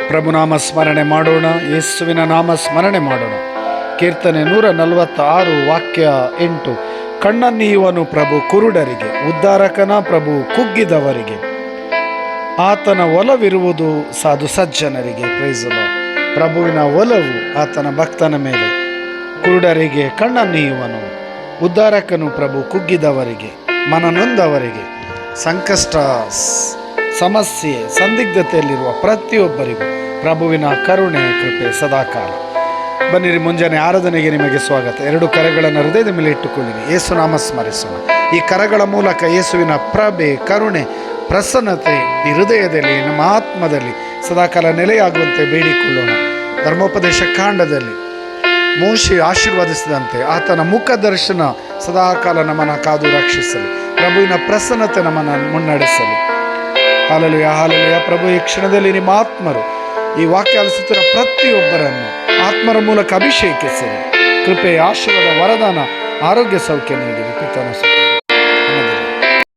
ಪ್ರಭುನಾಮ ಸ್ಮರಣೆ ಮಾಡೋಣ, ಯೇಸುವಿನ ನಾಮ ಸ್ಮರಣೆ ಮಾಡೋಣ. ಕೀರ್ತನೆ 146 ವಾಕ್ಯ 8. ಕಣ್ಣನ್ನೀಯುವನು ಪ್ರಭು ಕುರುಡರಿಗೆ, ಉದ್ಧಾರಕನ ಪ್ರಭು ಕುಗ್ಗಿದವರಿಗೆ, ಆತನ ಒಲವಿರುವುದು ಸಾಧು ಸಜ್ಜನರಿಗೆ. Praise the Lord. ಪ್ರಭುವಿನ ಒಲವು ಆತನ ಭಕ್ತನ ಮೇಲೆ. ಕುರುಡರಿಗೆ ಕಣ್ಣನ್ನೀಯುವನು, ಉದ್ಧಾರಕನು ಪ್ರಭು ಕುಗ್ಗಿದವರಿಗೆ, ಮನನೊಂದವರಿಗೆ, ಸಂಕಷ್ಟ ಸಮಸ್ಯೆ ಸಂದಿಗ್ಧತೆಯಲ್ಲಿರುವ ಪ್ರತಿಯೊಬ್ಬರಿಗೂ ಪ್ರಭುವಿನ ಕರುಣೆ ಕೃಪೆ ಸದಾಕಾಲ. ಬನ್ನಿರಿ, ಮುಂಜಾನೆ ಆರಾಧನೆಗೆ ನಿಮಗೆ ಸ್ವಾಗತ. 2 ಕರಗಳನ್ನು ಹೃದಯದ ಮೇಲೆ ಇಟ್ಟುಕೊಳ್ಳಿರಿ, ಯೇಸು ನಾಮ ಸ್ಮರಿಸೋಣ. ಈ ಕರಗಳ ಮೂಲಕ ಯೇಸುವಿನ ಪ್ರಭೆ ಕರುಣೆ ಪ್ರಸನ್ನತೆ ಈ ಹೃದಯದಲ್ಲಿ ನಮ್ಮ ಆತ್ಮದಲ್ಲಿ ಸದಾಕಾಲ ನೆಲೆಯಾಗುವಂತೆ ಬೇಡಿಕೊಳ್ಳೋಣ. ಧರ್ಮೋಪದೇಶ ಕಾಂಡದಲ್ಲಿ ಮೋಶೆ ಆಶೀರ್ವದಿಸಿದಂತೆ ಆತನ ಮುಖ ದರ್ಶನ ಸದಾಕಾಲ ನಮ್ಮನ್ನು ಕಾದು ರಕ್ಷಿಸಲಿ. ಪ್ರಭುವಿನ ಪ್ರಸನ್ನತೆ ನಮ್ಮನ್ನು ಮುನ್ನಡೆಸಲಿ. Hallelujah, hallelujah. ಪ್ರಭು, ಈ ಕ್ಷಣದಲ್ಲಿ ನಿಮ್ಮ ಆತ್ಮರು ಈ ವಾಕ್ಯ ಆಲಿಸುತ್ತಿರುವ ಪ್ರತಿಯೊಬ್ಬರನ್ನು ಆತ್ಮರ ಮೂಲಕ ಅಭಿಷೇಕಿಸಿರಿ. ಕೃಪೆ, ಆಶೀರ್ವಾದ, ವರದಾನ, ಆರೋಗ್ಯ, ಸೌಖ್ಯ ನೀಡಿರಿ. ಪಿತನ ಸುತ್ತ